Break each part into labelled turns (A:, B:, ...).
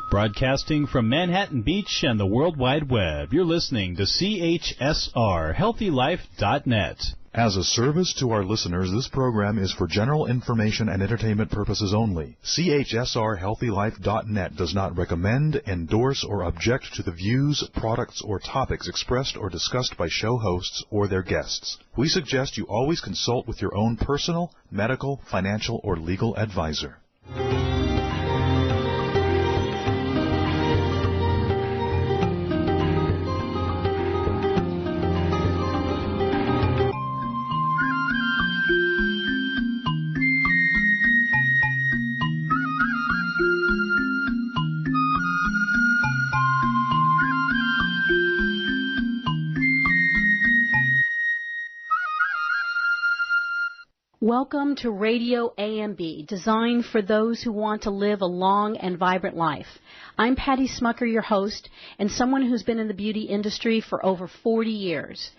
A: Broadcasting from Manhattan Beach and the World Wide Web, you're listening to CHSR, HealthyLife.net.
B: As a service to our listeners, this program is for general information and entertainment purposes only. CHSR HealthyLife.net does not recommend, endorse, or object to the views, products, or topics expressed or discussed by show hosts or their guests. We suggest you always consult with your own personal, medical, financial, or legal advisor.
C: Welcome to RadioAMB, designed for those who want to live a long and vibrant life. I'm Patty Schmucker, your host, and someone who's been in the beauty industry for over 40 years.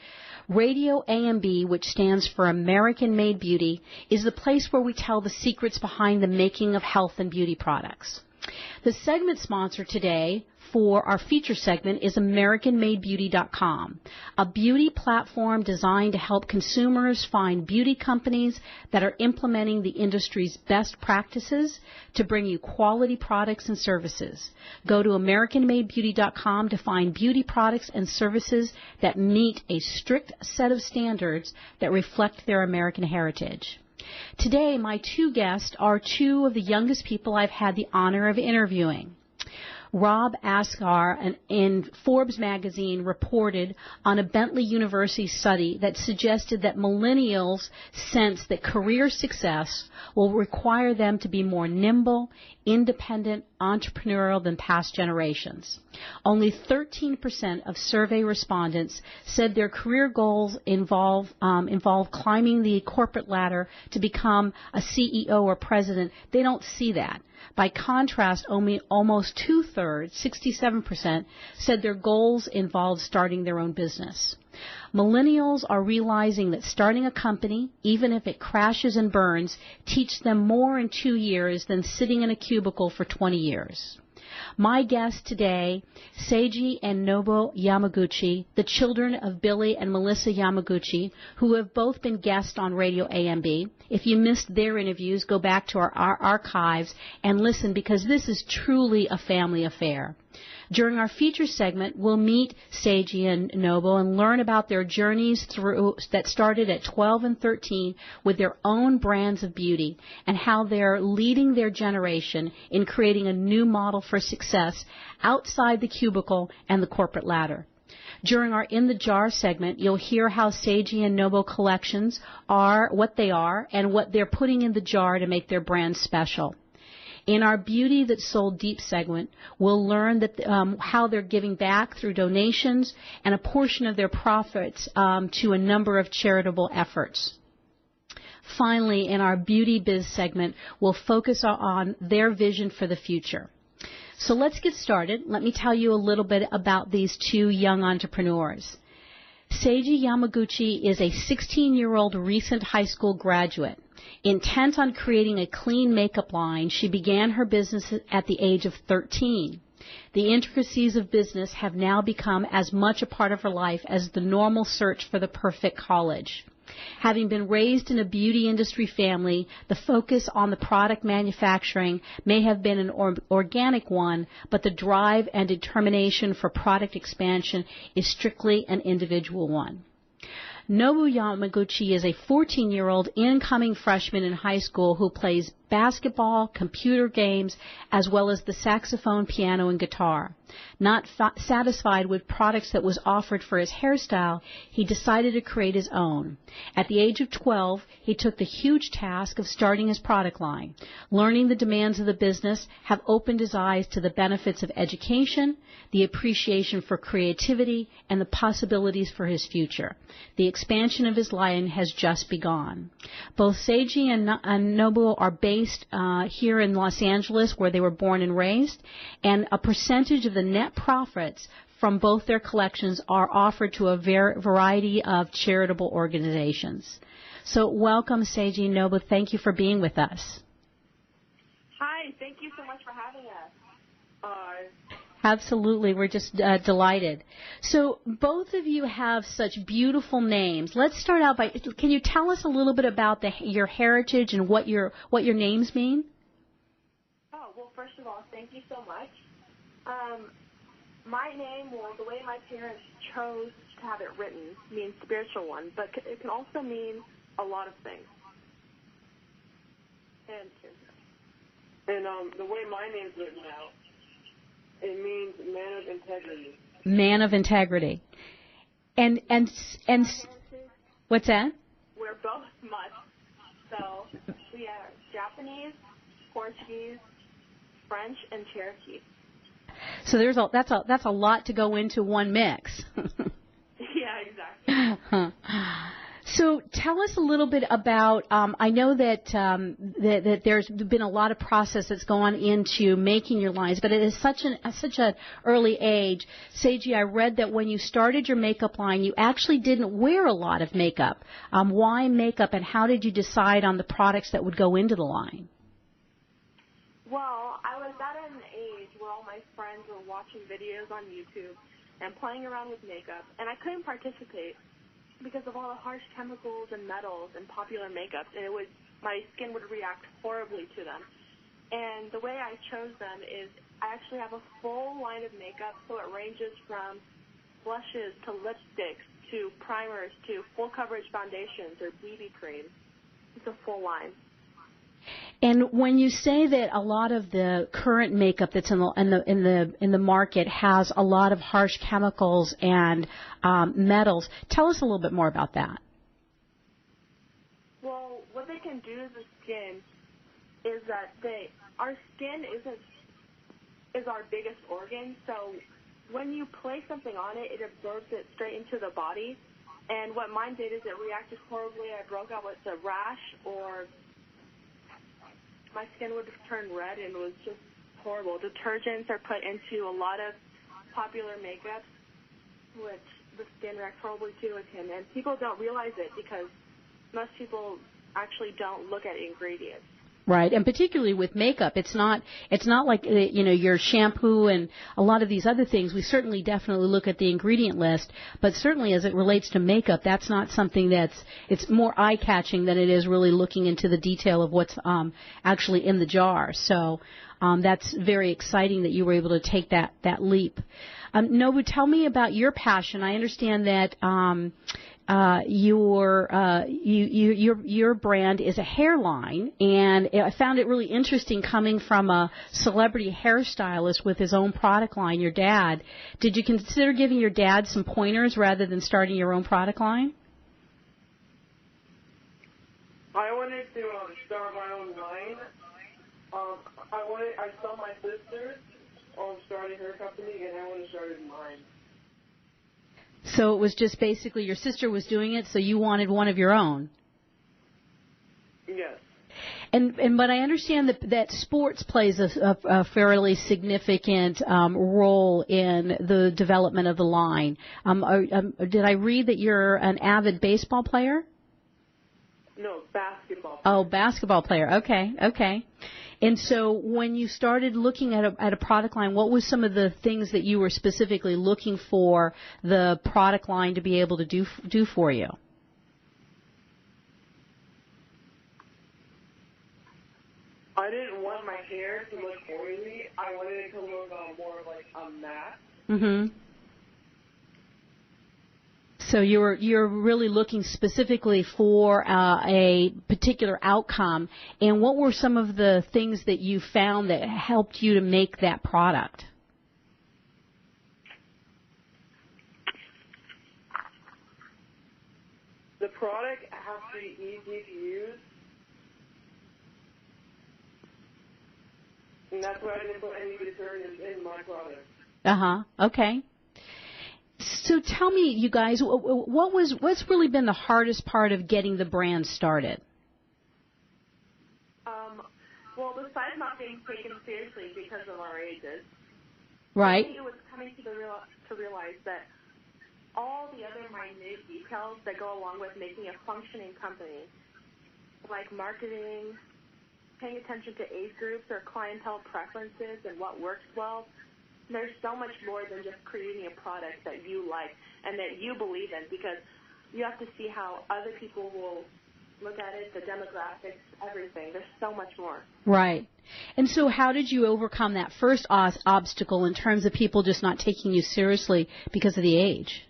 C: RadioAMB, which stands for American Made Beauty, is the place where we tell the secrets behind the making of health and beauty products. The segment sponsor today for our feature segment is AmericanMadeBeauty.com, a beauty platform designed to help consumers find beauty companies that are implementing the industry's best practices to bring you quality products and services. Go to AmericanMadeBeauty.com to find beauty products and services that meet a strict set of standards that reflect their American heritage. Today, my two guests are two of the youngest people I've had the honor of interviewing. Rob Asghar in Forbes magazine reported on a Bentley University study that suggested that millennials sense that career success will require them to be more nimble, independent, entrepreneurial than past generations. Only 13% of survey respondents said their career goals involve climbing the corporate ladder to become a CEO or president. They don't see that. By contrast, almost two-thirds, 67%, said their goals involved starting their own business. Millennials are realizing that starting a company, even if it crashes and burns, teaches them more in 2 years than sitting in a cubicle for 20 years. My guests today, Seiji and Nobu Yamaguchi, the children of Billy and Mellissa Yamaguchi, who have both been guests on RadioAMB. If you missed their interviews, go back to our archives and listen, because this is truly a family affair. During our feature segment, we'll meet Seiji and Nobu and learn about their journeys that started at 12 and 13 with their own brands of beauty and how they're leading their generation in creating a new model for success outside the cubicle and the corporate ladder. During our In the Jar segment, you'll hear how Seiji and Nobu collections are what they are and what they're putting in the jar to make their brand special. In our Beauty That Sold Deep segment, we'll learn that how they're giving back through donations and a portion of their profits to a number of charitable efforts. Finally, in our Beauty Biz segment, we'll focus on their vision for the future. So let's get started. Let me tell you a little bit about these two young entrepreneurs. Seiji Yamaguchi is a 16-year-old recent high school graduate. Intent on creating a clean makeup line, she began her business at the age of 13. The intricacies of business have now become as much a part of her life as the normal search for the perfect college. Having been raised in a beauty industry family, the focus on the product manufacturing may have been an organic one, but the drive and determination for product expansion is strictly an individual one. Nobu Yamaguchi is a 14-year-old incoming freshman in high school who plays basketball, computer games, as well as the saxophone, piano, and guitar. Not satisfied with products that was offered for his hairstyle, he decided to create his own. At the age of 12, he took the huge task of starting his product line. Learning the demands of the business have opened his eyes to the benefits of education, the appreciation for creativity, and the possibilities for his future. The expansion of his line has just begun. Both Seiji and Nobu are based here in Los Angeles, where they were born and raised, and a percentage of the net profits from both their collections are offered to a variety of charitable organizations. So welcome, Seiji and Nobu. Thank you for being with us.
D: Hi, thank you so much for having us.
C: Absolutely. We're just delighted. So both of you have such beautiful names. Let's start out by, can you tell us a little bit about your heritage and what your names mean?
D: Oh, well, first of all, thank you so much. My name, well, the way my parents chose to have it written means spiritual one, but it can also mean a lot of things. And the way my name's written out, it means man of integrity.
C: Man of integrity. And what's that?
D: We're both mutt. So we are Japanese, Portuguese, French, and Cherokee.
C: So that's a lot to go into one mix.
D: Yeah, exactly.
C: So tell us a little bit about. I know that that there's been a lot of process that's gone into making your lines, but it is such an early age. Seiji, I read that when you started your makeup line, you actually didn't wear a lot of makeup. Why makeup, and how did you decide on the products that would go into the line?
D: Well, I was at an age where all my friends were watching videos on YouTube and playing around with makeup, and I couldn't participate because of all the harsh chemicals and metals and popular makeups, and my skin would react horribly to them. And the way I chose them is I actually have a full line of makeup, so it ranges from blushes to lipsticks to primers to full coverage foundations or BB cream. It's a full line.
C: And when you say that a lot of the current makeup that's in the market has a lot of harsh chemicals and metals, tell us a little bit more about that.
D: Well, what they can do to the skin is that our skin is our biggest organ. So when you place something on it, it absorbs it straight into the body. And what mine did is it reacted horribly. I broke out with a rash, or my skin would turn red, and it was just horrible. Detergents are put into a lot of popular makeups, which the skin reacts horribly to, and people don't realize it because most people actually don't look at ingredients.
C: Right, and particularly with makeup, it's not like your shampoo and a lot of these other things. We certainly definitely look at the ingredient list, but certainly as it relates to makeup, that's not something it's more eye-catching than it is really looking into the detail of what's actually in the jar. So that's very exciting that you were able to take that leap. Nobu, tell me about your passion. I understand that your brand is a hairline, and I found it really interesting coming from a celebrity hairstylist with his own product line, your dad. Did you consider giving your dad some pointers rather than starting your own product line?
D: I wanted to start my own line. I saw my sister starting her company, and I wanted to start mine.
C: So it was just basically your sister was doing it, so you wanted one of your own.
D: Yes.
C: But I understand that sports plays a fairly significant role in the development of the line. Did I read that you're an avid baseball player?
D: No, basketball player.
C: Oh, basketball player. Okay. And so when you started looking at a product line, what was some of the things that you were specifically looking for the product line to be able to do for you?
D: I didn't want my hair to look oily. I wanted it to look more like a matte.
C: Mm-hmm. So you're really looking specifically for a particular outcome. And what were some of the things that you found that helped you to make that product?
D: The product has to be easy to use. And that's why I didn't put any detergents in my product.
C: Okay. So tell me, you guys, what's really been the hardest part of getting the brand started?
D: Well, besides not being taken seriously because of our ages,
C: right?
D: I think it was coming to realize that all the other minute details that go along with making a functioning company, like marketing, paying attention to age groups or clientele preferences and what works well. There's so much more than just creating a product that you like and that you believe in, because you have to see how other people will look at it, the demographics, everything. There's so much more.
C: Right. And so how did you overcome that first obstacle in terms of people just not taking you seriously because of the age?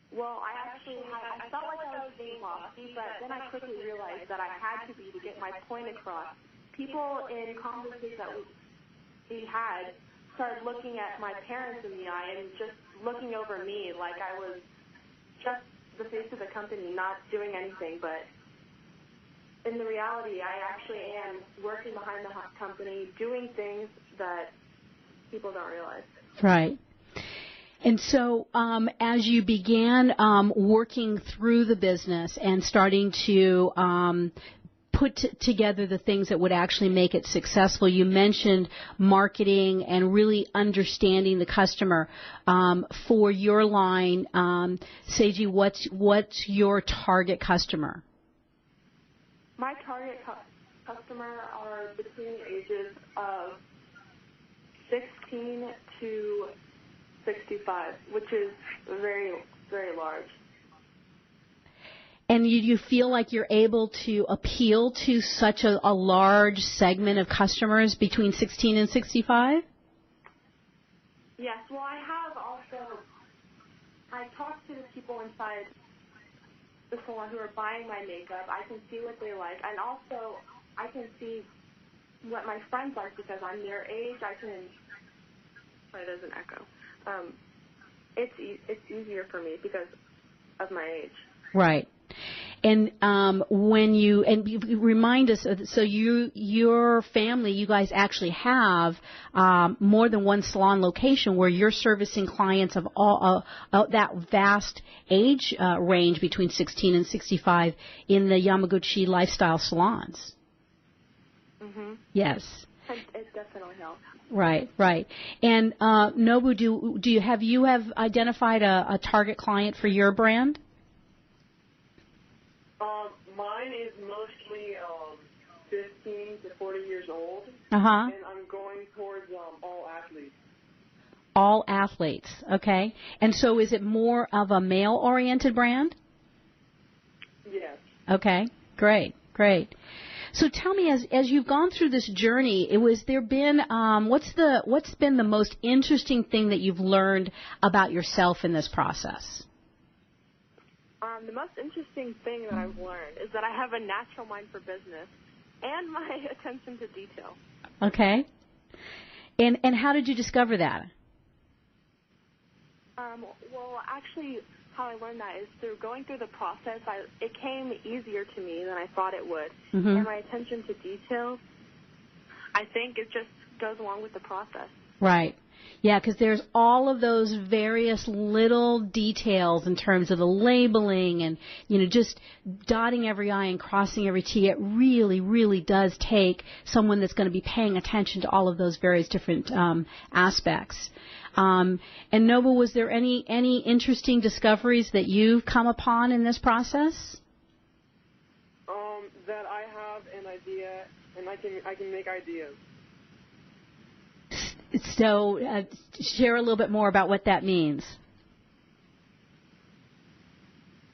D: Well, I felt like I was being lofty, but then I quickly realized that I had to be to get my point across. People in conversations that we had started looking at my parents in the eye and just looking over me like I was just the face of the company, not doing anything. But in the reality, I actually am working behind the company, doing things that people don't realize.
C: Right. And so as you began working through the business and starting to put together the things that would actually make it successful, you mentioned marketing and really understanding the customer. For your line, Seiji, what's your target customer?
D: My target customer are between the ages of 16 to 65, which is very, very large. And
C: you feel like you're able to appeal to such a large segment of customers between 16 and 65?
D: Yes. Well, I talk to the people inside the salon who are buying my makeup. I can see what they like. And also, I can see what my friends like because I'm their age. Sorry, there's an echo. It's easier for me because of my age.
C: Right. And when you remind us, so your family, you guys actually have more than one salon location where you're servicing clients of all that vast age range between 16 and 65 in the Yamaguchi lifestyle salons.
D: Mm-hmm.
C: Yes.
D: It definitely helps.
C: Right, right. And Nobu, do you have identified a target client for your brand?
E: Mine is mostly 15 to 40 years old,
C: and
E: I'm going towards all athletes.
C: All athletes, okay. And so is it more of a male-oriented brand?
E: Yes.
C: Okay, great. So tell me, as you've gone through this journey, what's been the most interesting thing that you've learned about yourself in this process?
D: The most interesting thing that I've learned is that I have a natural mind for business and my attention to detail.
C: Okay. And how did you discover that?
D: Well, actually, how I learned that is through going through the process. It came easier to me than I thought it would.
C: Mm-hmm.
D: And my attention to detail, I think it just goes along with the process.
C: Right. Yeah, because there's all of those various little details in terms of the labeling and, just dotting every I and crossing every T. It really, really does take someone that's going to be paying attention to all of those various different aspects. And Nobu, was there any interesting discoveries that you've come upon in this process?
E: That I have an idea and I can make ideas.
C: So share a little bit more about what that means.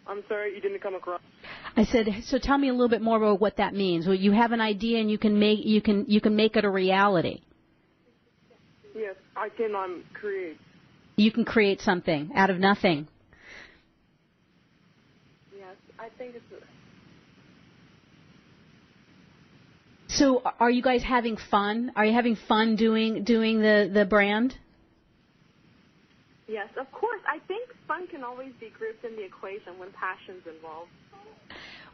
E: I'm sorry, you didn't come across.
C: I said, so tell me a little bit more about what that means. Well, you have an idea and you can make it a reality.
E: Yes, I can create.
C: You can create something out of nothing.
D: Yes, I think it's.
C: So are you guys having fun? Are you having fun doing the brand?
D: Yes, of course. I think fun can always be grouped in the equation when passion's involved.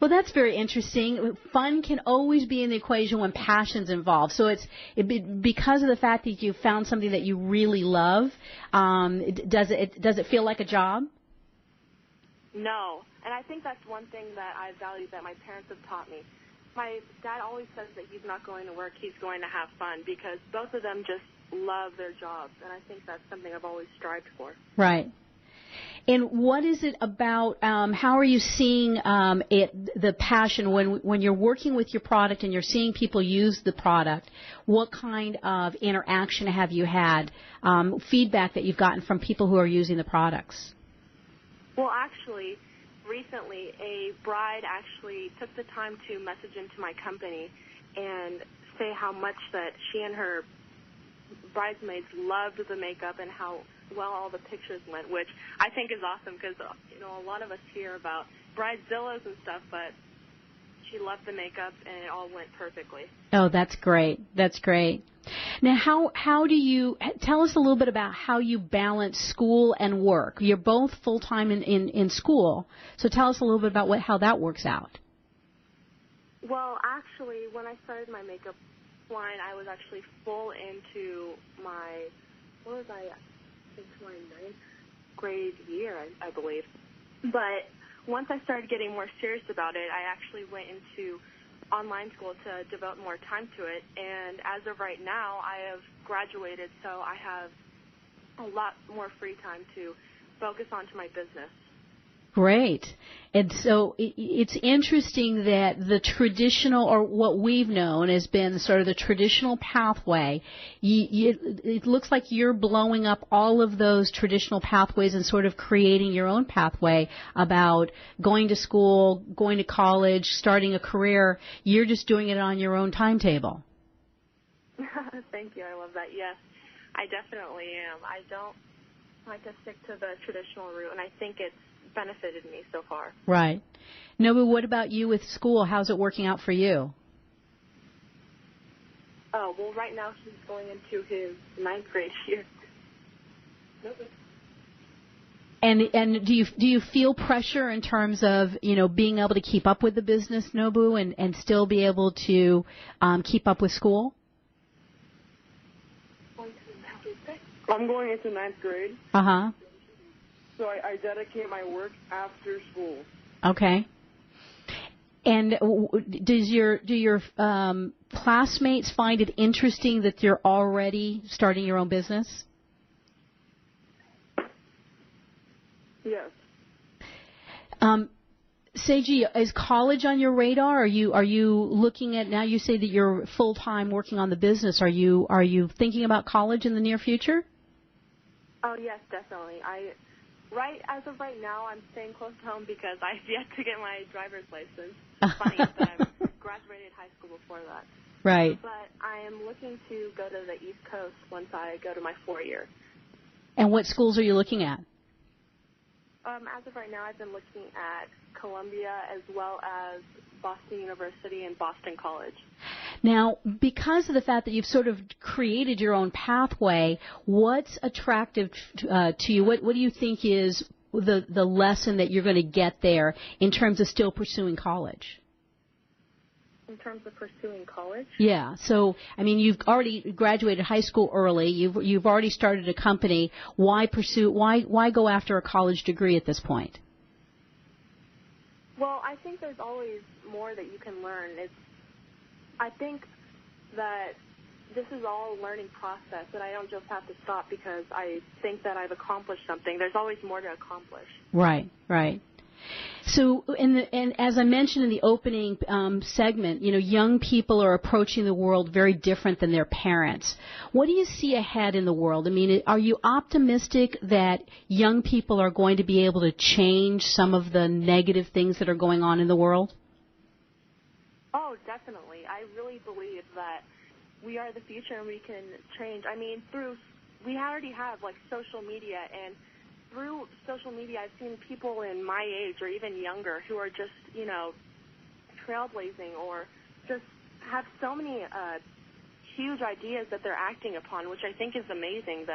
C: Well, that's very interesting. Fun can always be in the equation when passion's involved. So because of the fact that you found something that you really love, does it feel like a job?
D: No, and I think that's one thing that I value that my parents have taught me. My dad always says that he's not going to work, he's going to have fun, because both of them just love their jobs, and I think that's something I've always strived for.
C: Right. And what is it about, how are you seeing the passion when you're working with your product and you're seeing people use the product? What kind of interaction have you had, feedback that you've gotten from people who are using the products?
D: Well, actually, recently a bride actually took the time to message into my company and say how much that she and her bridesmaids loved the makeup and how well all the pictures went, which I think is awesome because, a lot of us hear about bridezillas and stuff, but she loved the makeup and it all went perfectly. Oh,
C: that's great. That's great. Now, how do you, tell us a little bit about how you balance school and work. You're both full-time in school, so tell us a little bit about how that works out.
D: Well, actually, when I started my makeup line, I was actually full into my, my 9th grade year, I believe. But once I started getting more serious about it, I actually went into online school to devote more time to it. And as of right now, I have graduated, so I have a lot more free time to focus onto my business.
C: Great. And so it's interesting that the traditional, or what we've known has been sort of the traditional pathway, it looks like you're blowing up all of those traditional pathways and sort of creating your own pathway about going to school, going to college, starting a career. You're just doing it on your own timetable.
D: Thank you. I love that. Yes, I definitely am. I don't like to stick to the traditional route, and I think it's benefited me so far.
C: Right. Nobu, what about you with school? How's it working out for you?
D: Oh, well, right now he's going into his 9th grade year.
C: And do you feel pressure in terms of, being able to keep up with the business, Nobu, and still be able to keep up with school?
E: I'm going into 9th grade.
C: Uh-huh.
E: So I dedicate my work after school.
C: Okay. And do your classmates find it interesting that you're already starting your own business?
E: Yes.
C: Seiji, is college on your radar? Are you looking at, now you say that you're full time working on the business? Are you thinking about college in the near future?
D: Oh yes, definitely. As of right now, I'm staying close to home because I've yet to get my driver's license. It's funny that I graduated high school before that.
C: Right.
D: But I am looking to go to the East Coast once I go to my 4-year.
C: And what schools are you looking at?
D: As of right now, I've been looking at Columbia as well as Boston University and Boston College.
C: Now, because of the fact that you've sort of created your own pathway, what's attractive to you? What do you think is the lesson that you're going to get there in terms of still pursuing college?
D: In terms of pursuing college?
C: Yeah. So, you've already graduated high school early. You've already started a company. Why go after a college degree at this point?
D: Well, I think there's always more that you can learn. I think that this is all a learning process, and I don't just have to stop because I think that I've accomplished something. There's always more to accomplish. Right.
C: So, and as I mentioned in the opening segment, young people are approaching the world very different than their parents. What do you see ahead in the world? Are you optimistic that young people are going to be able to change some of the negative things that are going on in the world?
D: Oh, definitely. I really believe that we are the future and we can change. We already have, social media, and through social media, I've seen people in my age or even younger who are just, trailblazing or just have so many huge ideas that they're acting upon, which I think is amazing.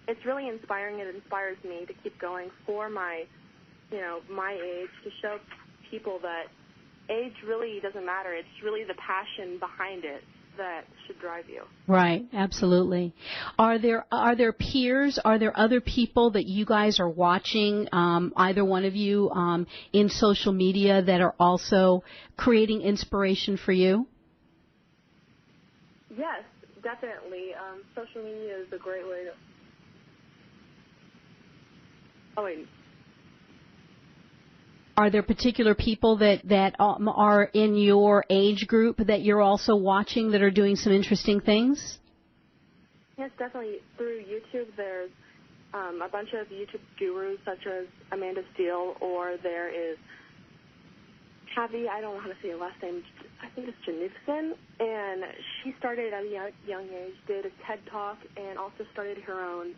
D: It's really inspiring. It inspires me to keep going for my age, to show people that age really doesn't matter. It's really the passion behind it that should drive you.
C: Right, absolutely. Are there peers? Are there other people that you guys are watching, either one of you, in social media that are also creating inspiration for you?
D: Yes, definitely. Social media is a great way Oh, wait.
C: Are there particular people that are in your age group that you're also watching that are doing some interesting things?
D: Yes, definitely. Through YouTube, there's a bunch of YouTube gurus such as Amanda Steele, or there is Tavi, I don't know how to say her last name, I think it's Janivson, and she started at a young age, did a TED Talk, and also started her own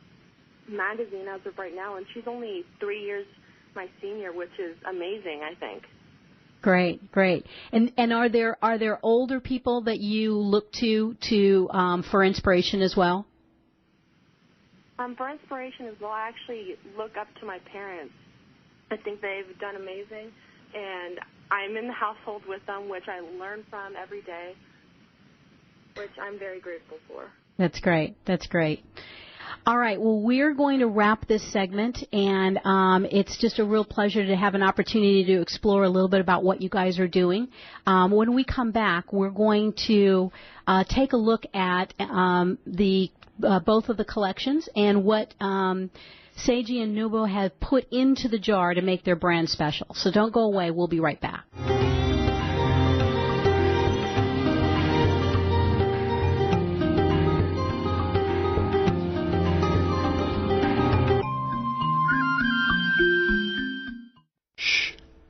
D: magazine as of right now, and she's only 3 years my senior, which is amazing, I think.
C: Great, great. And are there older people that you look to for inspiration as well?
D: For inspiration as well, I actually look up to my parents. I think they've done amazing, and I'm in the household with them, which I learn from every day, which I'm very grateful for.
C: That's great. That's great. All right, well, we're going to wrap this segment, and it's just a real pleasure to have an opportunity to explore a little bit about what you guys are doing. When we come back, we're going to take a look at both of the collections and what Seiji and Nobu have put into the jar to make their brand special. So don't go away. We'll be right back.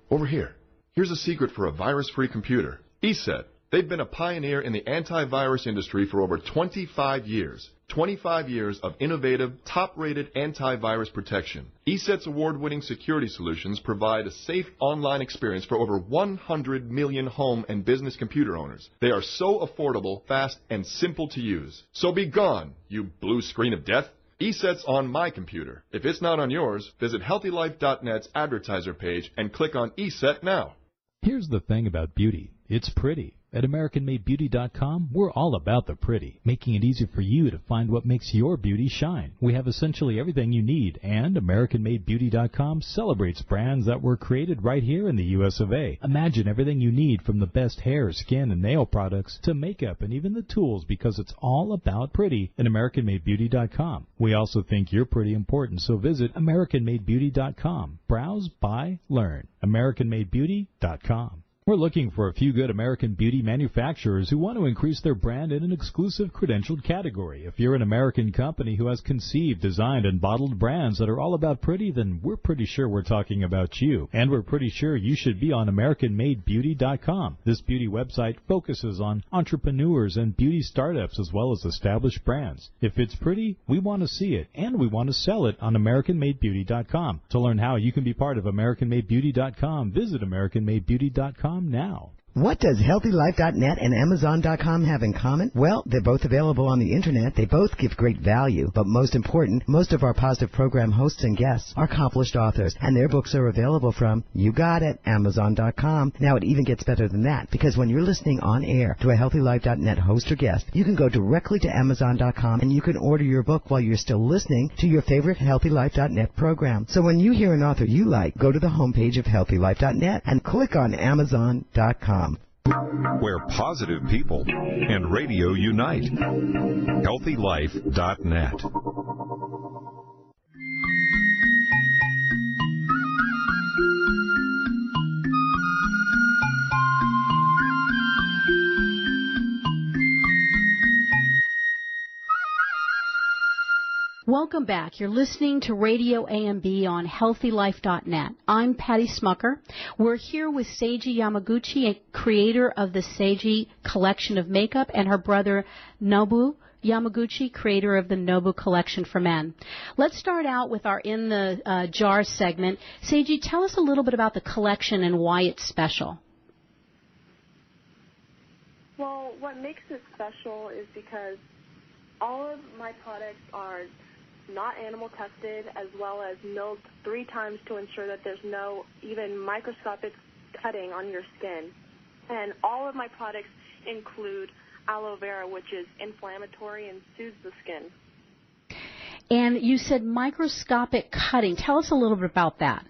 F: Over here. Here's a secret for a virus-free computer. ESET. They've been a pioneer in the antivirus industry for over 25 years. 25 years of innovative, top-rated antivirus protection. ESET's award-winning security solutions provide a safe online experience for over 100 million home and business computer owners. They are so affordable, fast, and simple to use. So be gone, you blue screen of death. ESET's on my computer. If it's not on yours, visit HealthyLife.net's advertiser page and click on ESET now.
A: Here's the thing about beauty. It's pretty. At AmericanMadeBeauty.com, we're all about the pretty, making it easy for you to find what makes your beauty shine. We have essentially everything you need, and AmericanMadeBeauty.com celebrates brands that were created right here in the U.S. of A. Imagine everything you need from the best hair, skin, and nail products to makeup and even the tools, because it's all about pretty at AmericanMadeBeauty.com. We also think you're pretty important, so visit AmericanMadeBeauty.com. Browse, buy, learn. AmericanMadeBeauty.com. We're looking for a few good American beauty manufacturers who want to increase their brand in an exclusive credentialed category. If you're an American company who has conceived, designed, and bottled brands that are all about pretty, then we're pretty sure we're talking about you. And we're pretty sure you should be on AmericanMadeBeauty.com. This beauty website focuses on entrepreneurs and beauty startups as well as established brands. If it's pretty, we want to see it, and we want to sell it on AmericanMadeBeauty.com. To learn how you can be part of AmericanMadeBeauty.com, visit AmericanMadeBeauty.com now.
G: What does HealthyLife.net and Amazon.com have in common? Well, they're both available on the Internet. They both give great value. But most important, most of our positive program hosts and guests are accomplished authors, and their books are available from, you got it, Amazon.com. Now, it even gets better than that, because when you're listening on air to a HealthyLife.net host or guest, you can go directly to Amazon.com, and you can order your book while you're still listening to your favorite HealthyLife.net program. So when you hear an author you like, go to the homepage of HealthyLife.net and click on Amazon.com.
H: Where positive people and radio unite. HealthyLife.net.
C: Welcome back. You're listening to RadioAMB on HealthyLife.net. I'm Patty Schmucker. We're here with Seiji Yamaguchi, a creator of the Seiji collection of makeup, and her brother Nobu Yamaguchi, creator of the Nobu collection for men. Let's start out with our In the Jar segment. Seiji, tell us a little bit about the collection and why it's special.
D: Well, what makes it special is because all of my products are not animal tested, as well as milled 3 times to ensure that there's no even microscopic cutting on your skin. And all of my products include aloe vera, which is inflammatory and soothes the skin.
C: And you said microscopic cutting. Tell us a little bit about that.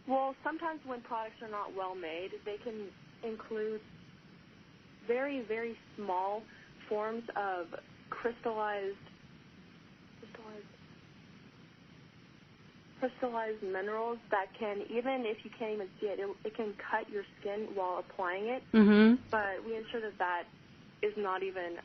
D: Well, sometimes when products are not well made, they can include very, very small forms of crystallized crystallized minerals that can, even if you can't even see it, it can cut your skin while applying it.
C: Mm-hmm.
D: But we ensure that that is not even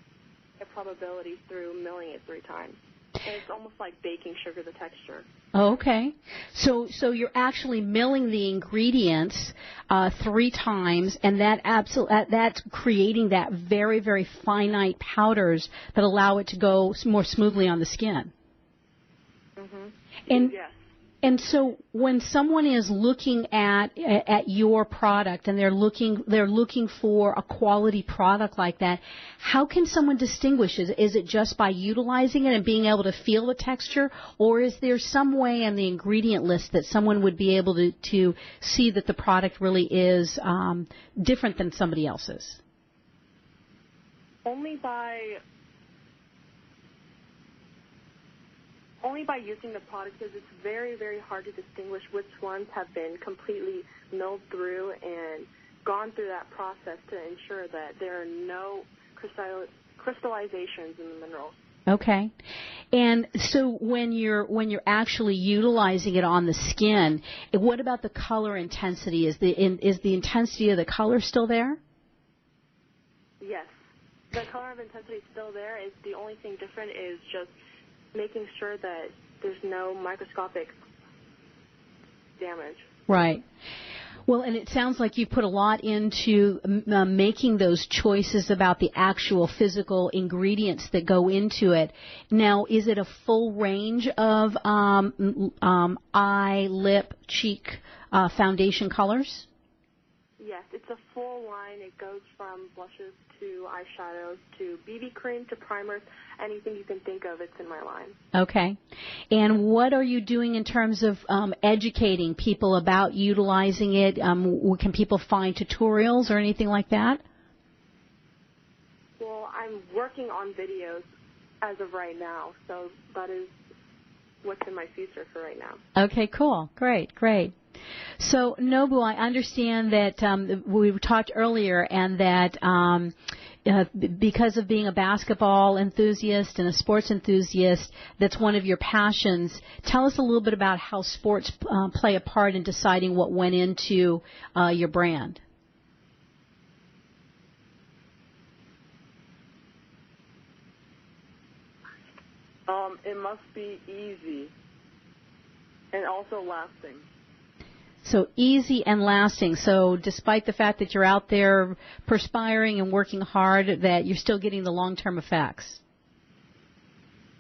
D: a probability through milling it 3 times. And it's almost like baking sugar, the texture.
C: Oh, okay. So you're actually milling the ingredients 3 times, and that's creating that very, very finite powders that allow it to go more smoothly on the skin.
D: Mm-hmm. Yes.
C: And so when someone is looking at your product and they're looking for a quality product like that, how can someone distinguish? Is it just by utilizing it and being able to feel the texture, or is there some way in the ingredient list that someone would be able to see that the product really is different than somebody else's?
D: Only by using the product, because it's very, very hard to distinguish which ones have been completely milled through and gone through that process to ensure that there are no crystallizations in the minerals.
C: Okay. And so when you're actually utilizing it on the skin, what about the color intensity? Is the intensity of the color still there?
D: Yes. The color of intensity is still there. It's the only thing different is just making sure that there's no microscopic damage.
C: Right. Well, and it sounds like you put a lot into making those choices about the actual physical ingredients that go into it. Now, is it a full range of eye, lip, cheek foundation colors?
D: Yes, it's a full line. It goes from blushes to eyeshadows to BB cream to primers. Anything you can think of, it's in my line.
C: Okay. And what are you doing in terms of educating people about utilizing it? Can people find tutorials or anything like that?
D: Well, I'm working on videos as of right now, so that is what's in my future for right now.
C: Okay, cool. Great. So, Nobu, I understand that we talked earlier and that because of being a basketball enthusiast and a sports enthusiast, that's one of your passions. Tell us a little bit about how sports play a part in deciding what went into your brand.
E: It must be easy and also lasting.
C: So easy and lasting. So despite the fact that you're out there perspiring and working hard, that you're still getting the long-term effects.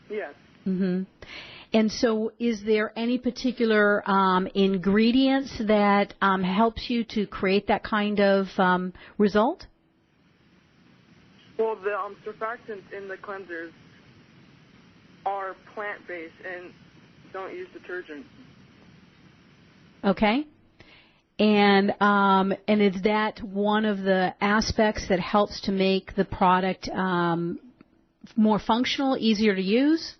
E: Yes.
C: Mm-hmm. And so is there any particular ingredients that helps you to create that kind of result?
E: Well, the surfactants in the cleansers are plant-based and don't use detergent.
C: Okay. And is that one of the aspects that helps to make the product more functional, easier to use?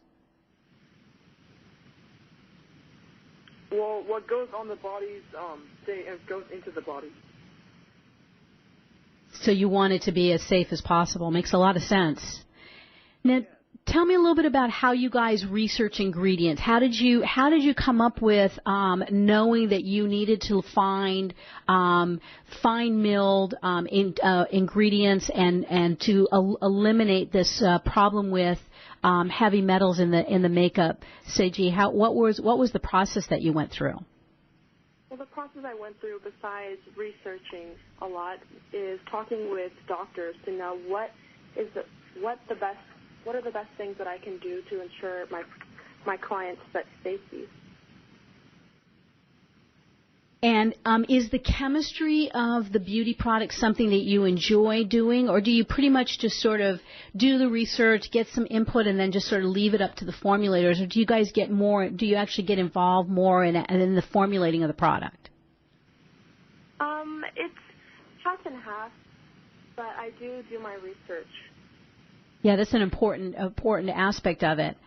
E: Well, what goes on the body goes into the body.
C: So you want it to be as safe as possible. Makes a lot of sense. Now, tell me a little bit about how you guys research ingredients. How did you come up with knowing that you needed to find fine milled ingredients and to eliminate this problem with heavy metals in the makeup? Seiji, what was the process that you went through?
D: Well, the process I went through, besides researching a lot, is talking with doctors to know what are the best things that I can do to ensure my clients' safety.
C: And is the chemistry of the beauty product something that you enjoy doing, or do you pretty much just sort of do the research, get some input, and then just sort of leave it up to the formulators, or do you guys do you actually get involved more in the formulating of the product?
D: It's half and half, but I do my research.
C: Yeah, that's an important aspect of it.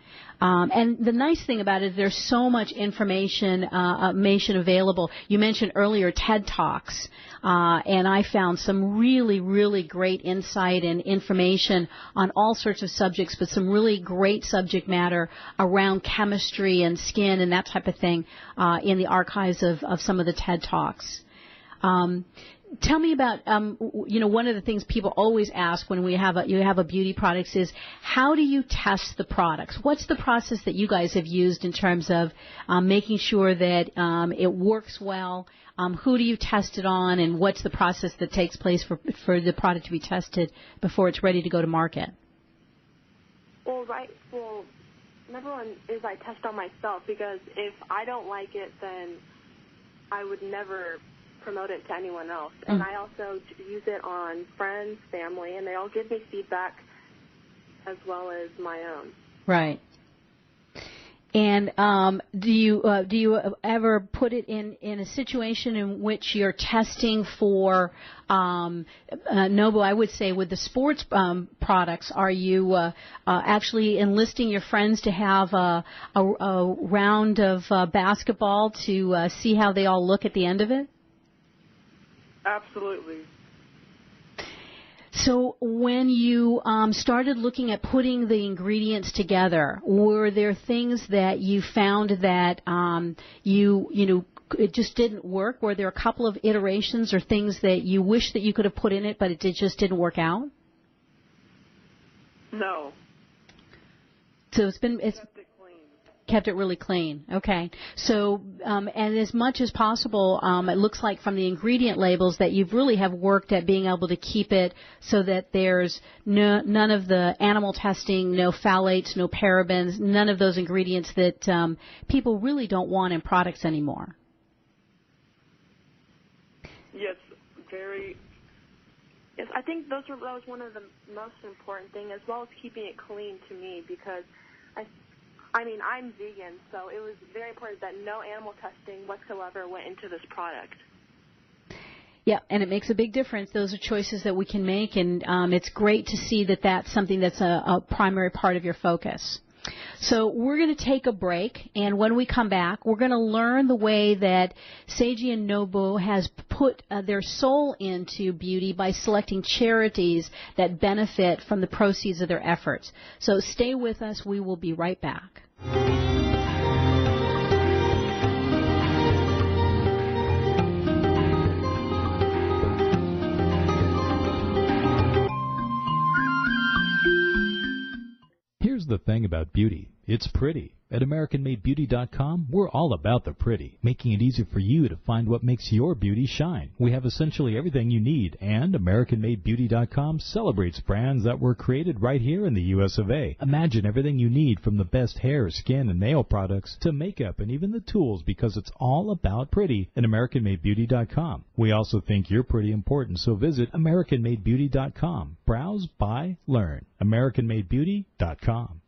C: And the nice thing about it is there's so much information available. You mentioned earlier TED Talks, and I found some really, really great insight and information on all sorts of subjects, but some really great subject matter around chemistry and skin and that type of thing in the archives of some of the TED Talks. Tell me about, one of the things people always ask when you have a beauty product is, how do you test the products? What's the process that you guys have used in terms of making sure that it works well? Who do you test it on, and what's the process that takes place for the product to be tested before it's ready to go to market?
D: Well, number one is I test on myself, because if I don't like it, then I would never promote it to anyone else. And I also use it on friends, family, and they all give me feedback as well as my own. Right.
C: And do you ever put it in a situation in which you're testing for Nobu? I would say with the sports products, are you actually enlisting your friends to have a round of basketball to see how they all look at the end of it?
E: Absolutely.
C: So when you started looking at putting the ingredients together, were there things that you found that it just didn't work? Were there a couple of iterations or things that you wish that you could have put in it, but it just didn't work out?
E: No.
C: So it's kept it really clean. Okay. So, and as much as possible, it looks like from the ingredient labels that you've really have worked at being able to keep it so that there's none of the animal testing, no phthalates, no parabens, none of those ingredients that people really don't want in products anymore.
E: Yes, very.
D: Yes, I think that was one of the most important things, as well as keeping it clean to me, because I'm vegan, so it was very important that no animal testing whatsoever went into this product.
C: Yeah, and it makes a big difference. Those are choices that we can make, and it's great to see that that's something that's a primary part of your focus. So we're going to take a break, and when we come back, we're going to learn the way that Seiji and Nobu has put their soul into beauty by selecting charities that benefit from the proceeds of their efforts. So stay with us. We will be right back.
A: Here's the thing about beauty. It's pretty. At AmericanMadeBeauty.com, we're all about the pretty, making it easy for you to find what makes your beauty shine. We have essentially everything you need, and AmericanMadeBeauty.com celebrates brands that were created right here in the U.S. of A. Imagine everything you need from the best hair, skin, and nail products to makeup and even the tools, because it's all about pretty at AmericanMadeBeauty.com. We also think you're pretty important, so visit AmericanMadeBeauty.com. Browse, buy, learn. AmericanMadeBeauty.com.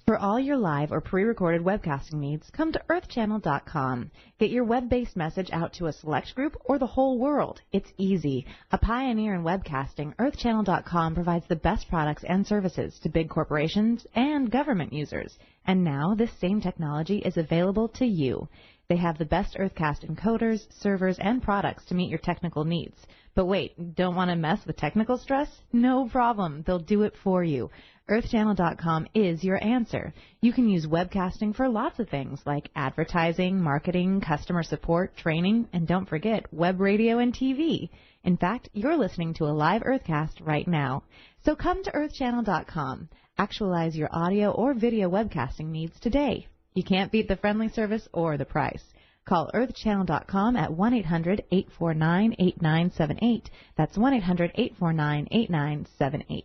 I: For all your live or pre-recorded webcasting needs, come to earthchannel.com. Get your web-based message out to a select group or the whole world. It's easy. A pioneer in webcasting, earthchannel.com provides the best products and services to big corporations and government users. And now this same technology is available to you. They have the best Earthcast encoders, servers, and products to meet your technical needs. But wait, don't want to mess with technical stress? No problem. They'll do it for you. EarthChannel.com is your answer. You can use webcasting for lots of things like advertising, marketing, customer support, training, and don't forget web radio and TV. In fact, you're listening to a live Earthcast right now. So come to EarthChannel.com. Actualize your audio or video webcasting needs today. You can't beat the friendly service or the price. Call EarthChannel.com at 1-800-849-8978. That's 1-800-849-8978.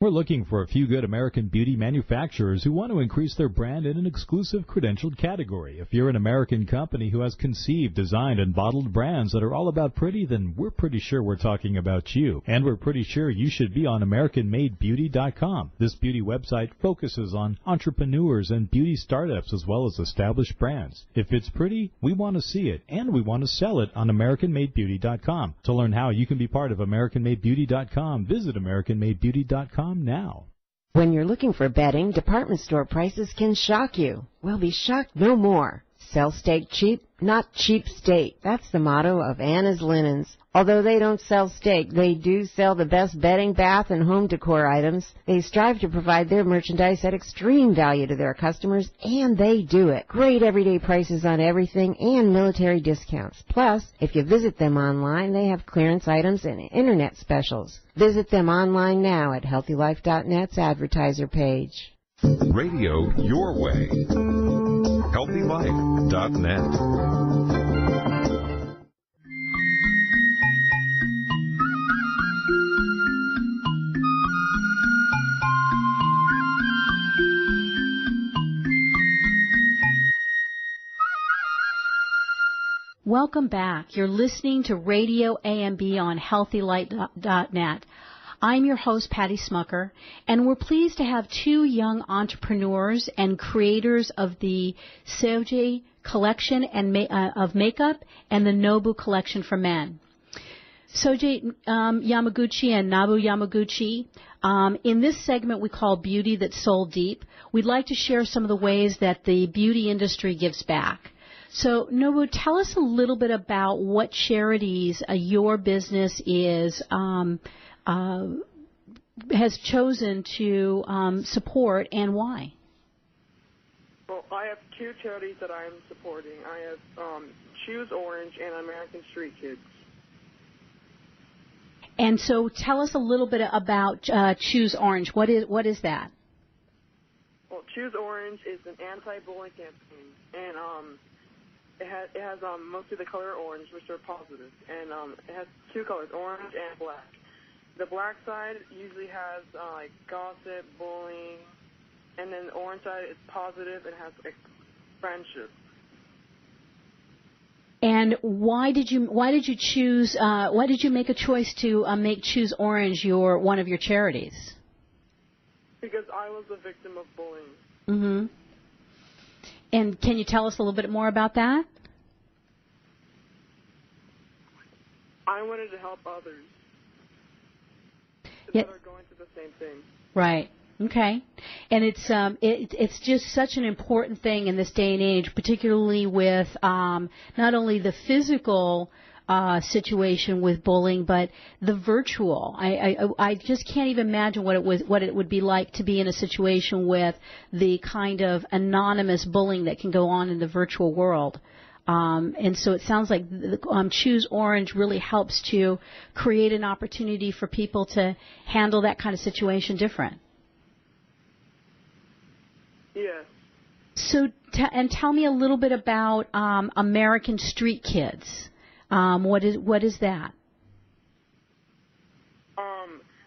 A: We're looking for a few good American beauty manufacturers who want to increase their brand in an exclusive credentialed category. If you're an American company who has conceived, designed, and bottled brands that are all about pretty, then we're pretty sure we're talking about you. And we're pretty sure you should be on AmericanMadeBeauty.com. This beauty website focuses on entrepreneurs and beauty startups as well as established brands. If it's pretty, we want to see it, and we want to sell it on AmericanMadeBeauty.com. To learn how you can be part of AmericanMadeBeauty.com, visit AmericanMadeBeauty.com now.
J: When you're looking for bedding, department store prices can shock you. Well, be shocked no more. Sell steak cheap, not cheap steak. That's the motto of Anna's Linens. Although they don't sell steak, they do sell the best bedding, bath, and home decor items. They strive to provide their merchandise at extreme value to their customers, and they do it. Great everyday prices on everything and military discounts. Plus, if you visit them online, they have clearance items and internet specials. Visit them online now at HealthyLife.net's advertiser page.
H: Radio your way. HealthyLife.net.
C: Welcome back. You're listening to RadioAMB on HealthyLife.net. I'm your host, Patty Schmucker, and we're pleased to have two young entrepreneurs and creators of the Seiji collection of makeup and the Nobu collection for men. Seiji Yamaguchi and Nobu Yamaguchi. In this segment we call Beauty That's Sold Deep, we'd like to share some of the ways that the beauty industry gives back. So, Nobu, tell us a little bit about what charities your business has chosen to support and why.
E: Well, I have two charities that I'm supporting. I have Choose Orange and American Street Kids.
C: And so tell us a little bit about Choose Orange. What is that?
E: Well, Choose Orange is an anti-bullying campaign, and it has mostly the color orange, which are positive, and it has two colors, orange and black. The black side usually has like gossip, bullying, and then the orange side is positive and has like friendship.
C: And why did you choose? Why did you make a choice to make Choose Orange one of your charities?
E: Because I was a victim of bullying.
C: Mm-hmm. And can you tell us a little bit more about that?
E: I wanted to help others that are going through the same thing.
C: Right. Okay. And it's just such an important thing in this day and age, particularly with not only the physical situation with bullying, but the virtual. I just can't even imagine what it would be like to be in a situation with the kind of anonymous bullying that can go on in the virtual world. And so it sounds like Choose Orange really helps to create an opportunity for people to handle that kind of situation different.
E: Yes.
C: So, tell me a little bit about American Street Kids. What is that?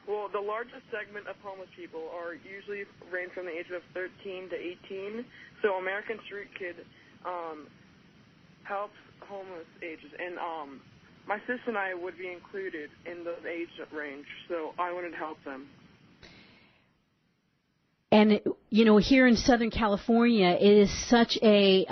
E: Well, the largest segment of homeless people are usually range from the age of 13 to 18. So American Street Kid helps homeless ages, and my sister and I would be included in the age range, so I wanted to help them.
C: And here in Southern California, it is such a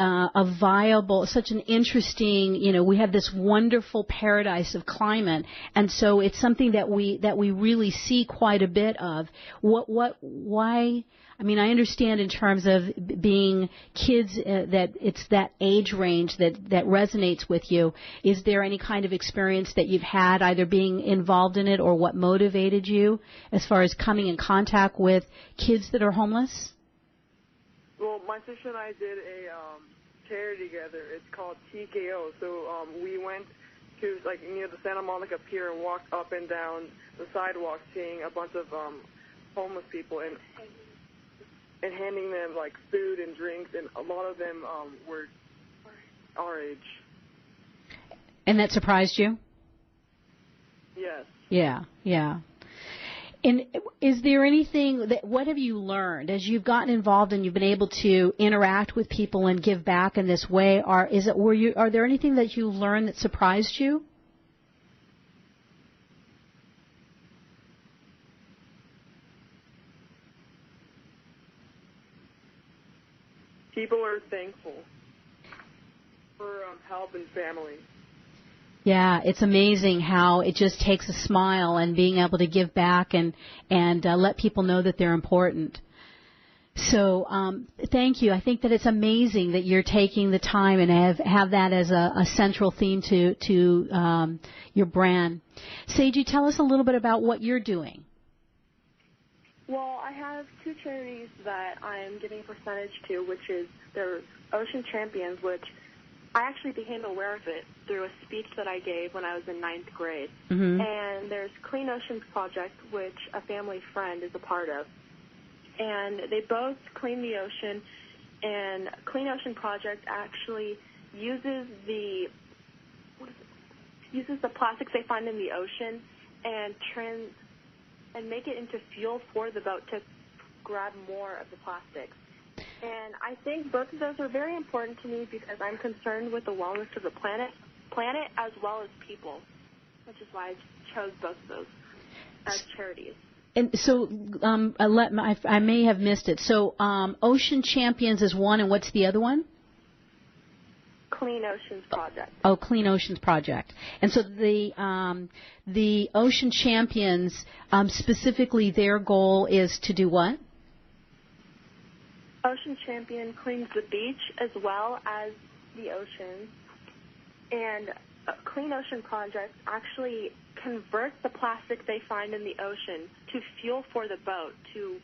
C: viable, such an interesting. We have this wonderful paradise of climate, and so it's something that we really see quite a bit of. Why? I mean, I understand in terms of being kids that it's that age range that resonates with you. Is there any kind of experience that you've had either being involved in it or what motivated you as far as coming in contact with kids that are homeless?
E: Well, my sister and I did a charity together. It's called TKO. So we went to like near the Santa Monica Pier and walked up and down the sidewalk seeing a bunch of homeless people and handing them like food and drinks, and a lot of them were our age.
C: And that surprised you?
E: Yes.
C: Yeah. And is there anything what have you learned as you've gotten involved and you've been able to interact with people and give back in this way? Are there anything that you learned that surprised you?
E: People are thankful for help and family.
C: Yeah, it's amazing how it just takes a smile and being able to give back and let people know that they're important. So thank you. I think that it's amazing that you're taking the time and have that as a central theme to your brand. Seiji, tell us a little bit about what you're doing.
D: Well, I have two charities that I'm giving a percentage to, which is there's Ocean Champions, which I actually became aware of it through a speech that I gave when I was in 9th grade.
C: Mm-hmm.
D: And there's Clean Oceans Project, which a family friend is a part of. And they both clean the ocean, and Clean Ocean Project actually uses the plastics they find in the ocean and make it into fuel for the boat to grab more of the plastics. And I think both of those are very important to me because I'm concerned with the wellness of the planet as well as people, which is why I chose both of those as charities.
C: And so I may have missed it. So Ocean Champions is one, and what's the other one?
D: Clean Oceans Project.
C: Oh, Clean Oceans Project. And so the Ocean Champions, specifically their goal is to do what?
D: Ocean Champion cleans the beach as well as the ocean. And Clean Ocean Project actually converts the plastic they find in the ocean to fuel for the boat to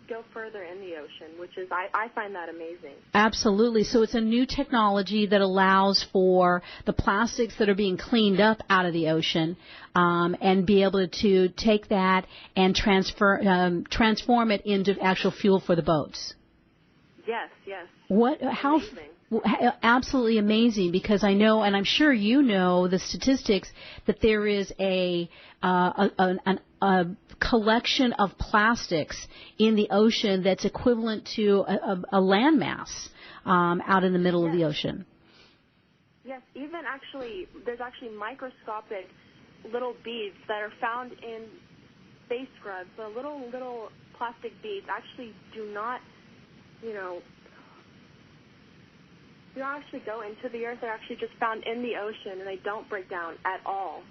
D: go further in the ocean, which is, I find that amazing.
C: Absolutely. So it's a new technology that allows for the plastics that are being cleaned up out of the ocean and be able to take that and transform it into actual fuel for the boats.
D: Yes.
C: How
D: amazing.
C: Absolutely amazing, because I know, and I'm sure you know, the statistics that there is a collection of plastics in the ocean that's equivalent to a landmass out in the middle of the ocean.
D: Yes, even there's actually microscopic little beads that are found in face scrubs. The little plastic beads actually do not actually go into the earth. They're actually just found in the ocean, and they don't break down at all.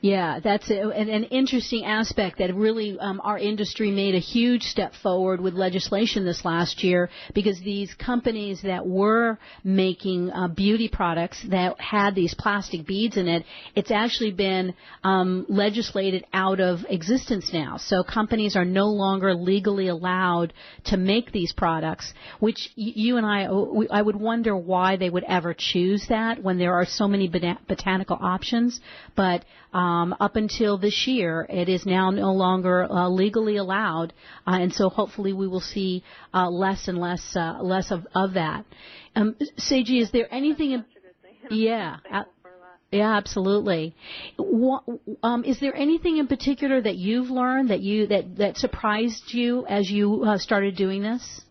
C: Yeah, that's an interesting aspect that really our industry made a huge step forward with legislation this last year, because these companies that were making beauty products that had these plastic beads in it, it's actually been legislated out of existence now. So companies are no longer legally allowed to make these products, which you and I would wonder why they would ever choose that when there are so many botanical options. But up until this year, it is now no longer legally allowed, and so hopefully we will see less and less of that. Seiji, is there anything? Yeah, absolutely. Is there anything in particular that you've learned that surprised you as you started doing this?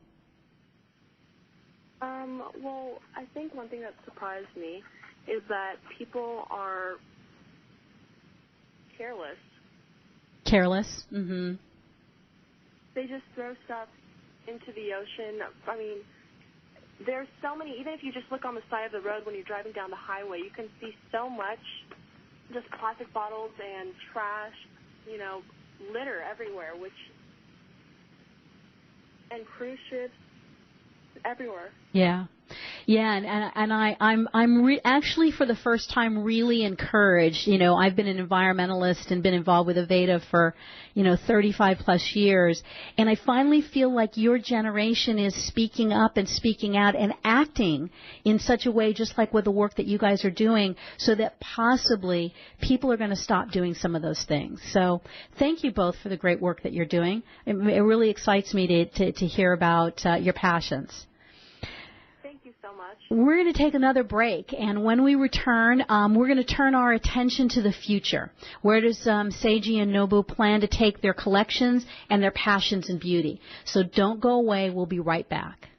D: Well, I think one thing that surprised me is that people are careless. Mm-hmm. They just throw stuff into the ocean. I mean, there's so many, even if you just look on the side of the road when you're driving down the highway, you can see so much just plastic bottles and trash, litter everywhere, and cruise ships everywhere. Yeah. Yeah, and I'm actually for the first time really encouraged. I've been an environmentalist and been involved with Aveda for 35 plus years, and I finally feel like your generation is speaking up and speaking out and acting in such a way, just like with the work that you guys are doing, so that possibly people are going to stop doing some of those things. So thank you both for the great work that you're doing. It really excites me to hear about your passions. We're going to take another break, and when we return, we're going to turn our attention to the future. Where does Seiji and Nobu plan to take their collections and their passions in beauty? So don't go away. We'll be right back.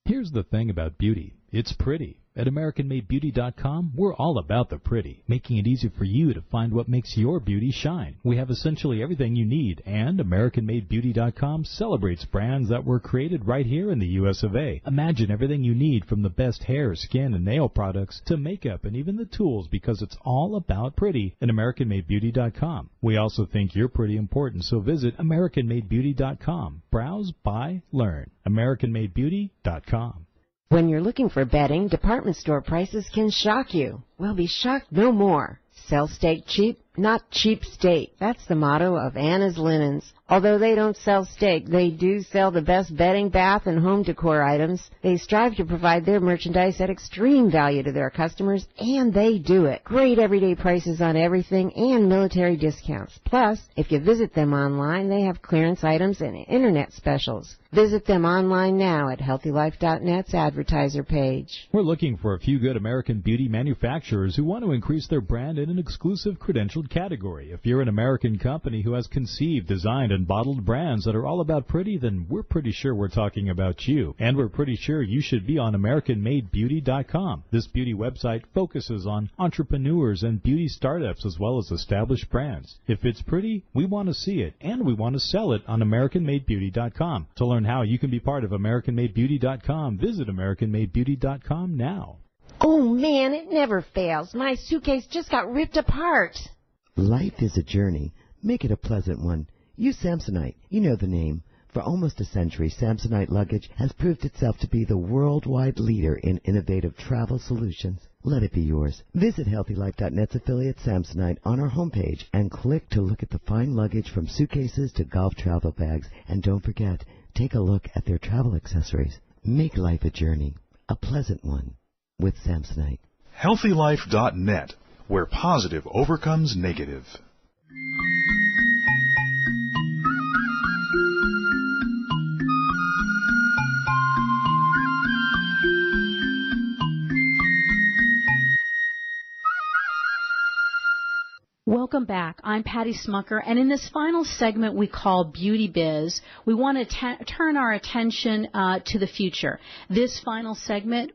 A: Here's the thing about beauty. It's pretty. At AmericanMadeBeauty.com, we're all about the pretty, making it easy for you to find what makes your beauty shine. We have essentially everything you need, and AmericanMadeBeauty.com celebrates brands that were created right here in the U.S. of A. Imagine everything you need from the best hair, skin, and nail products to makeup and even the tools, because it's all about pretty at AmericanMadeBeauty.com. We also think you're pretty important, so visit AmericanMadeBeauty.com. Browse, buy, learn. AmericanMadeBeauty.com.
J: When you're looking for bedding, department store prices can shock you. Well, be shocked no more. Sell steak cheap, not cheap steak. That's the motto of Anna's Linens. Although they don't sell steak, they do sell the best bedding, bath, and home decor items. They strive to provide their merchandise at extreme value to their customers, and they do it. Great everyday prices on everything and military discounts. Plus, if you visit them online, they have clearance items and internet specials. Visit them online now at HealthyLife.net's advertiser page.
A: We're looking for a few good American beauty manufacturers who want to increase their brand in an exclusive credentialed category. If you're an American company who has conceived, designed, and bottled brands that are all about pretty, then we're pretty sure we're talking about you. And we're pretty sure you should be on AmericanMadeBeauty.com. This beauty website focuses on entrepreneurs and beauty startups as well as established brands. If it's pretty, we want to see it, and we want to sell it on AmericanMadeBeauty.com. To learn how you can be part of AmericanMadeBeauty.com, visit AmericanMadeBeauty.com now.
J: Oh, man, it never fails. My suitcase just got ripped apart.
G: Life is a journey. Make it a pleasant one. Use Samsonite. You know the name. For almost a century, Samsonite luggage has proved itself to be the worldwide leader in innovative travel solutions. Let it be yours. Visit HealthyLife.net's affiliate Samsonite on our homepage and click to look at the fine luggage from suitcases to golf travel bags. And don't forget, take a look at their travel accessories. Make life a journey, a pleasant one, with Samsonite.
B: HealthyLife.net, where positive overcomes negative.
C: Welcome back. I'm Patty Schmucker, and in this final segment we call Beauty Biz, we want to turn our attention to the future. This final segment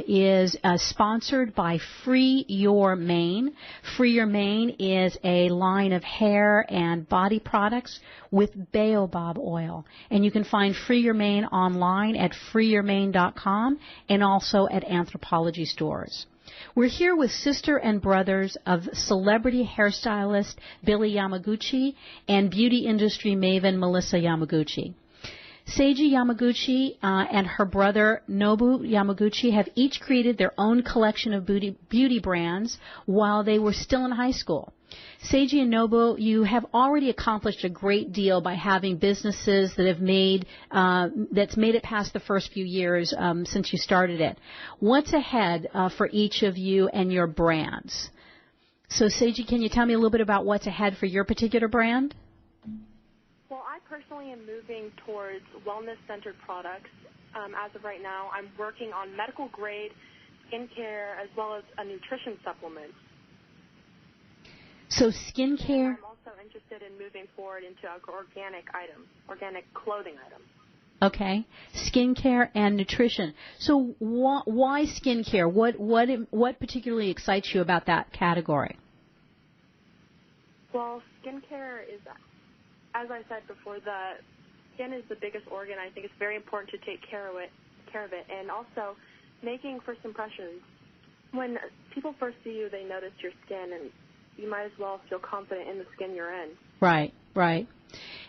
C: is sponsored by Free Your Mane. Free Your Mane is a line of hair and body products with baobab oil, and you can find Free Your Mane online at freeyourmane.com and also at Anthropology stores. We're here with sister and brothers of celebrity hairstylist Billy Yamaguchi and beauty industry maven Mellissa Yamaguchi. Seiji Yamaguchi and her brother Nobu Yamaguchi have each created their own collection of beauty brands while they were still in high school. Seiji and Nobu, you have already accomplished a great deal by having businesses that have made it past the first few years since you started it. What's ahead for each of you and your brands? So, Seiji, can you tell me a little bit about what's ahead for your particular brand?
D: Well, I personally am moving towards wellness-centered products. As of right now, I'm working on medical-grade skincare as well as a nutrition supplement.
C: So skincare.
D: I'm also interested in moving forward into organic items, organic clothing items.
C: Okay, skincare and nutrition. So why skincare? What particularly excites you about that category?
D: Well, skincare is, as I said before, the skin is the biggest organ. I think it's very important to take care of it, and also making first impressions. When people first see you, they notice your skin, and you might as well feel confident in the skin you're in.
C: Right, right.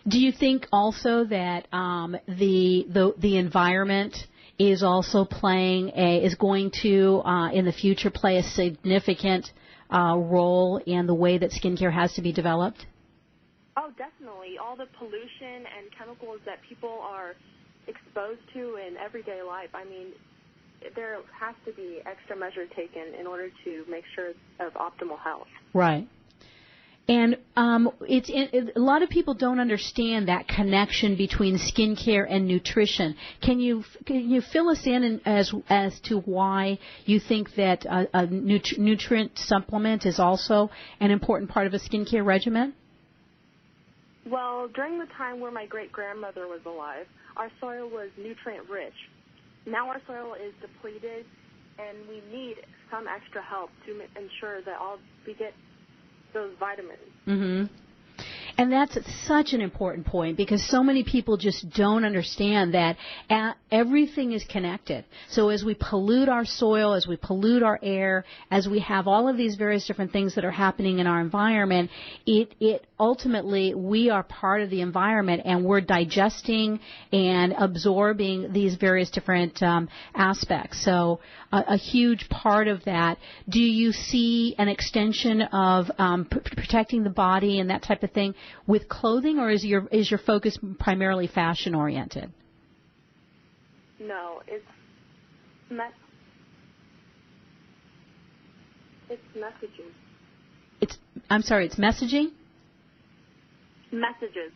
C: Do you think also that the environment is also is going to in the future play a significant role in the way that skincare has to be developed?
D: Oh, definitely. All the pollution and chemicals that people are exposed to in everyday life. I mean, there has to be extra measure taken in order to make sure of optimal health. Right.
C: And a lot of people don't understand that connection between skincare and nutrition. Can you fill us in as to why you think that a nutrient supplement is also an important part of a skincare regimen?
D: Well, during the time where my great-grandmother was alive, our soil was nutrient-rich. Now our soil is depleted, and we need some extra help to ensure that we get those vitamins.
C: Mm-hmm. And that's such an important point because so many people just don't understand that everything is connected. So as we pollute our soil, as we pollute our air, as we have all of these various different things that are happening in our environment, it ultimately, we are part of the environment and we're digesting and absorbing these various different aspects. So a huge part of that. Do you see an extension of protecting the body and that type of thing with clothing, or is your focus primarily fashion oriented?
D: No, it's messaging.
C: It's messaging?
D: Messages.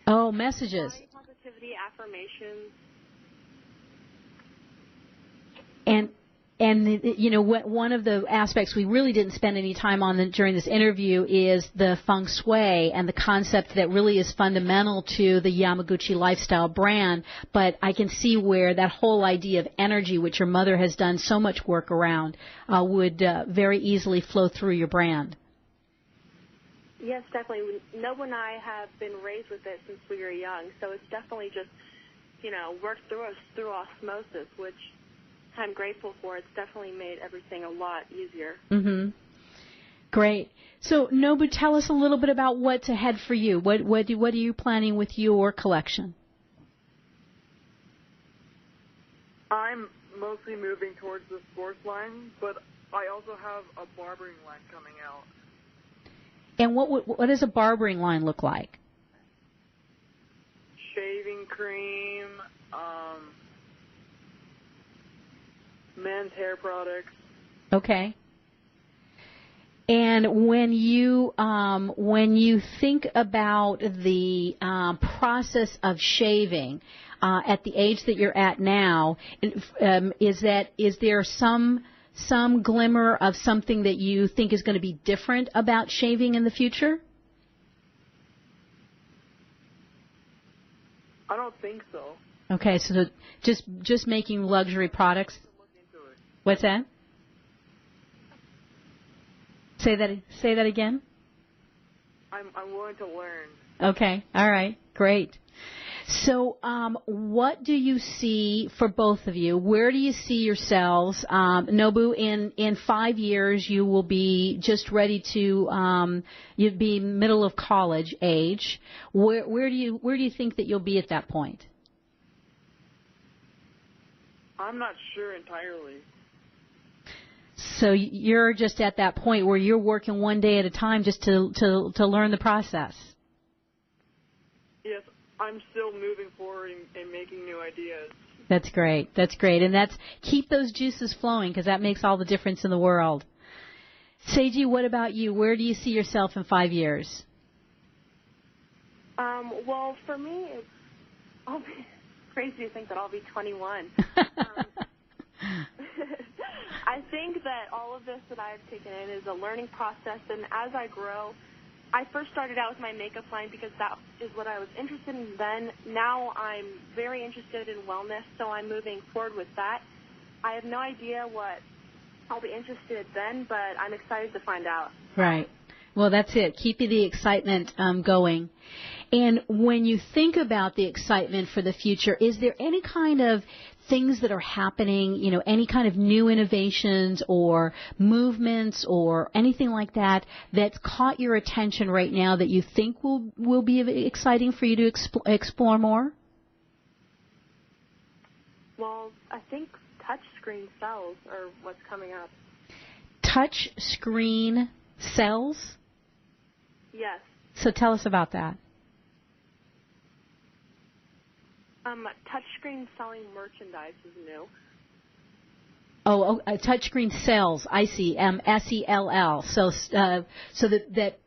C: Oh, messages.
D: Body positivity, affirmations.
C: And you know, one of the aspects we really didn't spend any time on during this interview is the feng shui and the concept that really is fundamental to the Yamaguchi lifestyle brand. But I can see where that whole idea of energy, which your mother has done so much work around, would very easily flow through your brand.
D: Yes, definitely. Nobu and I have been raised with it since we were young, so it's definitely just, worked through us through osmosis, which I'm grateful for. It's definitely made everything a lot easier.
C: Mm-hmm. Great. So, Nobu, tell us a little bit about what's ahead for you. What are you planning with your collection?
E: I'm mostly moving towards the sports line, but I also have a barbering line coming out.
C: And what does a barbering line look like?
E: Shaving cream, men's hair products.
C: Okay. And when you think about the process of shaving at the age that you're at now, is there some glimmer of something that you think is going to be different about shaving in the future?
E: I don't think so.
C: Okay, so just making luxury products. What's that? Say that again.
E: I'm willing to learn.
C: Okay, all right, great. So, what do you see for both of you? Where do you see yourselves, Nobu? In 5 years, you will be just ready to you'd be middle of college age. Where do you think that you'll be at that point?
E: I'm not sure entirely.
C: So you're just at that point where you're working one day at a time just to learn the process.
E: Yes, I'm still moving forward and making new ideas.
C: That's great. That's great. And keep those juices flowing because that makes all the difference in the world. Seiji, what about you? Where do you see yourself in 5 years?
D: Well, for me, it's crazy to think that I'll be 21. I think that all of this that I've taken in is a learning process, and as I grow, I first started out with my makeup line because that is what I was interested in then. Now I'm very interested in wellness, so I'm moving forward with that. I have no idea what I'll be interested in then, but I'm excited to find out.
C: Right. Well, that's it. Keep the excitement going. And when you think about the excitement for the future, is there any kind of things that are happening, any kind of new innovations or movements or anything like that that's caught your attention right now that you think will be exciting for you to explore more?
D: Well, I think touchscreen cells are what's coming up.
C: Touchscreen cells?
D: Yes.
C: So tell us about that.
D: Touchscreen selling merchandise is new.
C: Touchscreen cells. I see. SELL. So that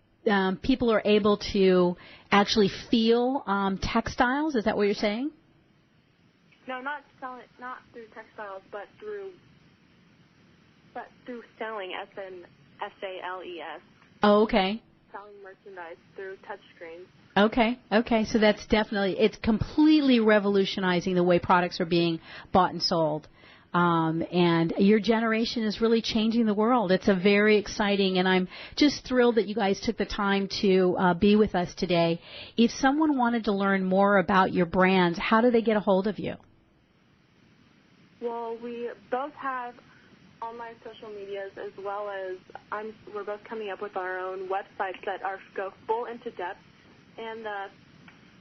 C: people are able to actually feel textiles. Is that what you're saying?
D: No, not through textiles, but through selling. SALES.
C: Oh, okay.
D: Selling merchandise through touchscreens.
C: Okay. So that's definitely, it's completely revolutionizing the way products are being bought and sold. And your generation is really changing the world. It's a very exciting, and I'm just thrilled that you guys took the time to be with us today. If someone wanted to learn more about your brands, how do they get a hold of you?
D: Well, we both have online social medias, as well as we're both coming up with our own websites that go full into depth, and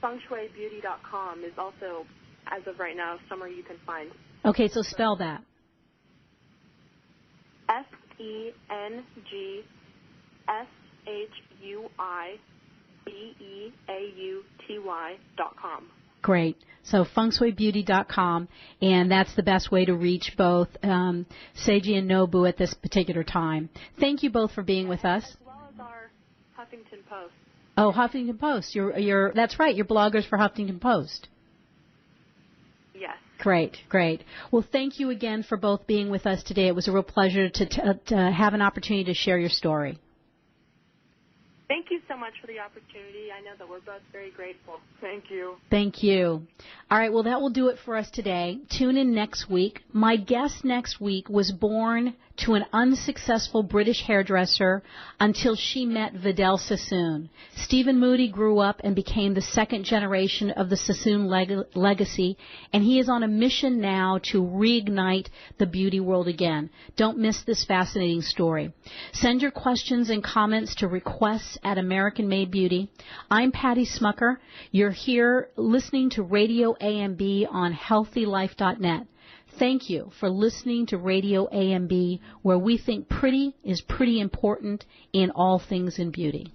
D: fengshuibeauty.com is also, as of right now, somewhere you can find.
C: Okay, so spell that.
D: FEngshuibeauty.com.
C: Great. So fengshuibeauty.com, and that's the best way to reach both Seiji and Nobu at this particular time. Thank you both for being with us.
D: As well as our Huffington Post.
C: Oh, Huffington Post. That's right. You're bloggers for Huffington Post.
D: Yes.
C: Great, great. Well, thank you again for both being with us today. It was a real pleasure to have an opportunity to share your story.
D: Thank you so much for the opportunity. I know that we're both very grateful. Thank you.
C: Thank you. All right, well, that will do it for us today. Tune in next week. My guest next week was born to an unsuccessful British hairdresser until she met Vidal Sassoon. Stephen Moody grew up and became the second generation of the Sassoon legacy, and he is on a mission now to reignite the beauty world again. Don't miss this fascinating story. Send your questions and comments to requests at American Made Beauty. I'm Patty Schmucker. You're here listening to Radio AMB on HealthyLife.net. Thank you for listening to Radio AMB, where we think pretty is pretty important in all things in beauty.